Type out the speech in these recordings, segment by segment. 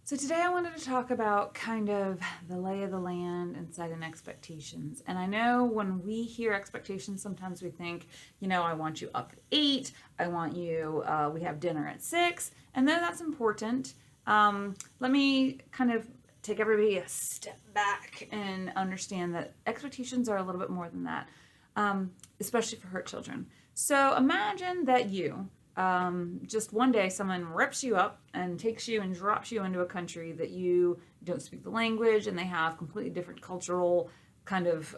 So today I wanted to talk about kind of the lay of the land and setting expectations. And I know when we hear expectations, sometimes we think, I want you up at 8, I want you, we have dinner at 6, and though that's important, let me kind of take everybody a step back and understand that expectations are a little bit more than that, especially for hurt children. So imagine that just one day someone rips you up and takes you and drops you into a country that you don't speak the language, and they have completely different cultural kind of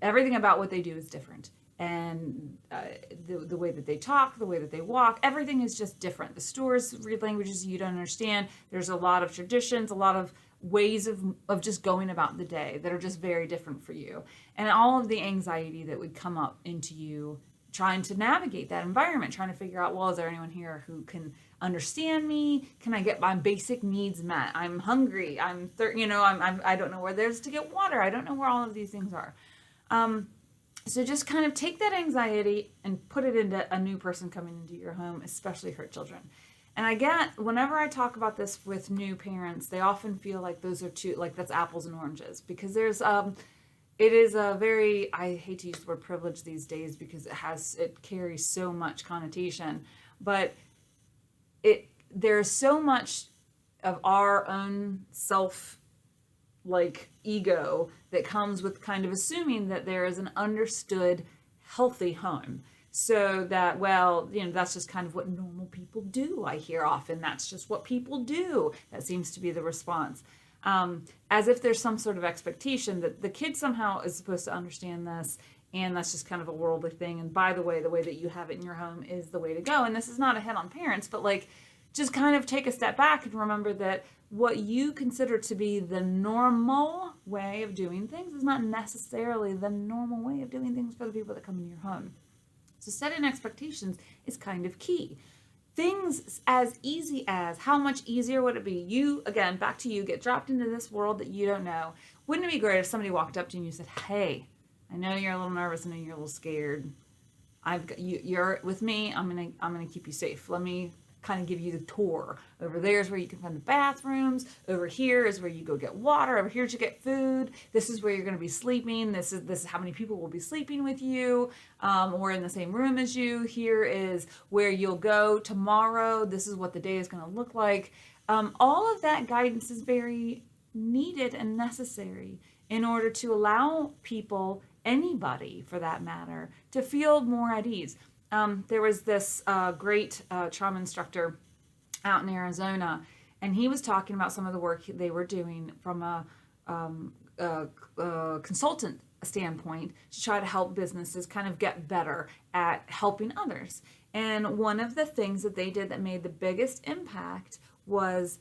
everything about what they do is different, and the way that they talk, the way that they walk, everything is just different. The stores read languages you don't understand. There's a lot of traditions, a lot of ways of just going about the day that are just very different for you, and all of the anxiety that would come up into you trying to navigate that environment, trying to figure out, well, is there anyone here who can understand me? Can I get my basic needs met? I'm hungry. I don't know where there's to get water. I don't know where all of these things are. So just kind of take that anxiety and put it into a new person coming into your home, especially hurt children. And whenever I talk about this with new parents, they often feel like those are that's apples and oranges, because it is a very, I hate to use the word privilege these days because it carries so much connotation, but there's so much of our own ego that comes with kind of assuming that there is an understood healthy home. So that, that's just kind of what normal people do. I hear often, that's just what people do. That seems to be the response. As if there's some sort of expectation that the kid somehow is supposed to understand this, and that's just kind of a worldly thing. And by the way that you have it in your home is the way to go. And this is not a hit on parents, but just kind of take a step back and remember that what you consider to be the normal way of doing things is not necessarily the normal way of doing things for the people that come into your home. So setting expectations is kind of key. Things as easy as, how much easier would it be? Back to you, get dropped into this world that you don't know. Wouldn't it be great if somebody walked up to you and you said, hey, I know you're a little nervous, I know you're a little scared. You're with me, I'm gonna keep you safe. Let me kind of give you the tour. Over there is where you can find the bathrooms. Over here is where you go get water. Over here to get food. This is where you're going to be sleeping. This is how many people will be sleeping with you, or in the same room as you. Here is where you'll go tomorrow. This is what the day is going to look like. All of that guidance is very needed and necessary in order to allow people, anybody for that matter, to feel more at ease. There was this great trauma instructor out in Arizona, and he was talking about some of the work they were doing from a consultant standpoint to try to help businesses kind of get better at helping others. And one of the things that they did that made the biggest impact was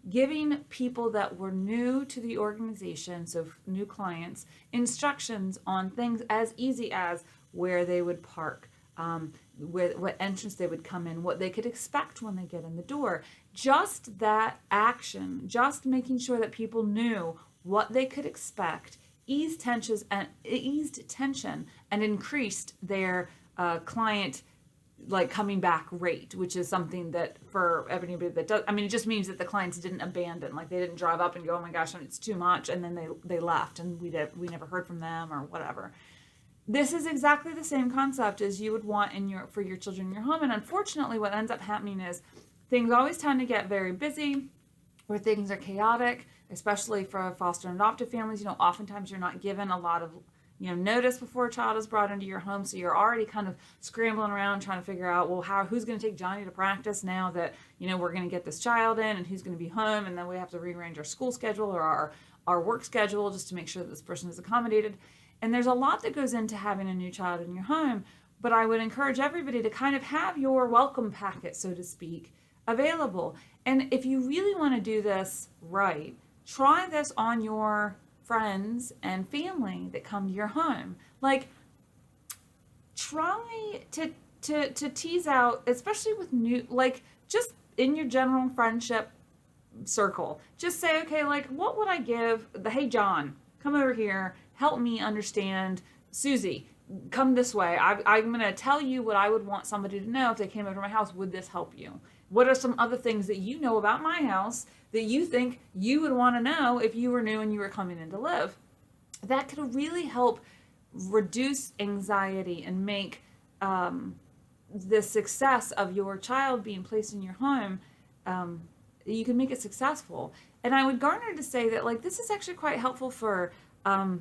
giving people that were new to the organization, so new clients, instructions on things as easy as where they would park, what entrance they would come in, what they could expect when they get in the door. Just that action, just making sure that people knew what they could expect, eased tension and increased their client coming back rate, which is something that for everybody that does, it just means that the clients didn't abandon, they didn't drive up and go, oh my gosh, it's too much, and then they left and we never heard from them or whatever. This is exactly the same concept as you would want for your children in your home. And unfortunately, what ends up happening is things always tend to get very busy, where things are chaotic, especially for foster and adoptive families. Oftentimes you're not given a lot of notice before a child is brought into your home, so you're already kind of scrambling around trying to figure out, who's going to take Johnny to practice now that we're going to get this child in, and who's going to be home, and then we have to rearrange our school schedule or our work schedule just to make sure that this person is accommodated. And there's a lot that goes into having a new child in your home, but I would encourage everybody to kind of have your welcome packet, so to speak, available. And if you really want to do this right, try this on your friends and family that come to your home. Try to tease out, especially with new, just in your general friendship circle, just say, okay, what would I give hey, John, come over here, help me understand Susie, come this way. I'm going to tell you what I would want somebody to know if they came over to my house. Would this help you? What are some other things that you know about my house that you think you would want to know if you were new and you were coming in to live? That could really help reduce anxiety and make the success of your child being placed in your home, you can make it successful. And I would garner to say that like this is actually quite helpful for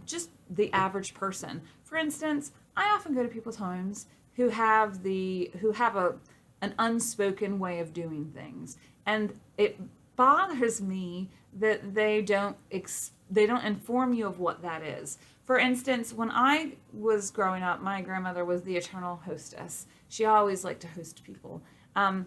just the average person. For instance, I often go to people's homes who have an unspoken way of doing things, and it bothers me that they don't inform you of what that is. For instance, when I was growing up, my grandmother was the eternal hostess. She always liked to host people. And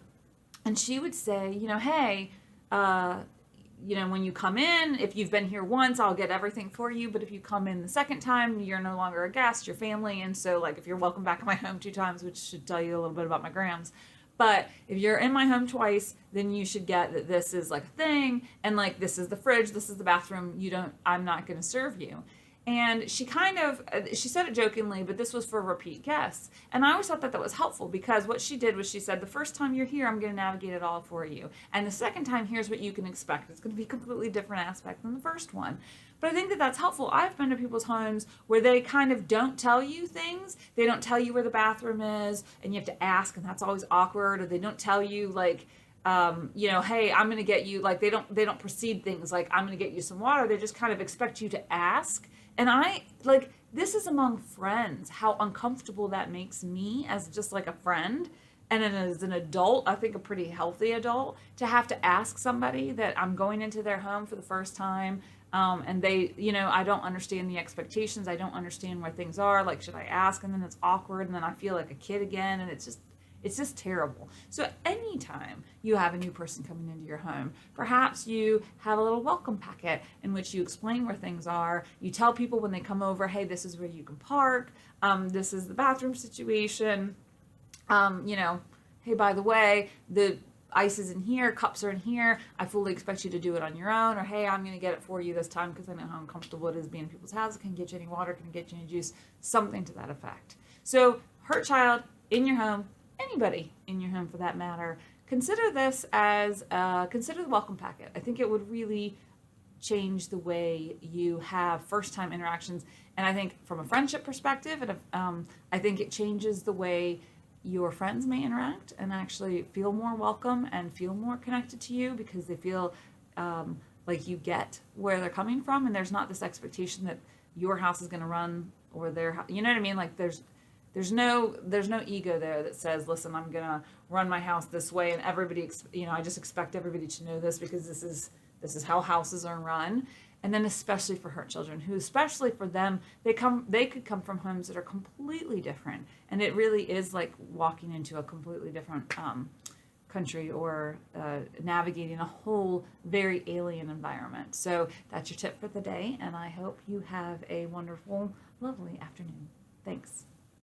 she would say, hey, when you come in, if you've been here once, I'll get everything for you. But if you come in the second time, you're no longer a guest, you're family. And so like if you're welcome back in my home 2 times, which should tell you a little bit about my grams. But if you're in my home twice, then you should get that this is like a thing. And like, this is the fridge, this is the bathroom. I'm not going to serve you. And she said it jokingly, but this was for repeat guests. And I always thought that was helpful, because what she did was she said, the first time you're here, I'm going to navigate it all for you. And the second time, here's what you can expect. It's going to be a completely different aspect than the first one. But I think that that's helpful. I've been to people's homes where they kind of don't tell you things. They don't tell you where the bathroom is, and you have to ask, and that's always awkward. Or they don't tell you like, hey, I'm going to get you, like they don't precede things like, I'm going to get you some water. They just kind of expect you to ask. And this is among friends, how uncomfortable that makes me as just like a friend. And then as an adult, I think a pretty healthy adult, to have to ask somebody that I'm going into their home for the first time. And they, I don't understand the expectations. I don't understand where things are. Like, should I ask? And then it's awkward. And then I feel like a kid again. And it's just terrible. So anytime you have a new person coming into your home, perhaps you have a little welcome packet in which you explain where things are. You tell people when they come over, hey, this is where you can park. This is the bathroom situation. Hey, by the way, the ice is in here, cups are in here. I fully expect you to do it on your own. Or, hey, I'm going to get it for you this time because I know how uncomfortable it is being in people's houses. Can I get you any water? Can I get you any juice? Something to that effect. So hurt child in your home, anybody in your home for that matter, consider this as consider the welcome packet. I think it would really change the way you have first-time interactions, and I think from a friendship perspective, and I think it changes the way your friends may interact and actually feel more welcome and feel more connected to you, because they feel like you get where they're coming from, and there's not this expectation that your house is going to run or their house. You know what I mean? Like there's no ego there that says, listen, I'm going to run my house this way, and everybody, I just expect everybody to know this because this is how houses are run. And then especially for hurt children, who especially for them, they could come from homes that are completely different. And it really is like walking into a completely different country, or navigating a whole very alien environment. So that's your tip for the day. And I hope you have a wonderful, lovely afternoon. Thanks.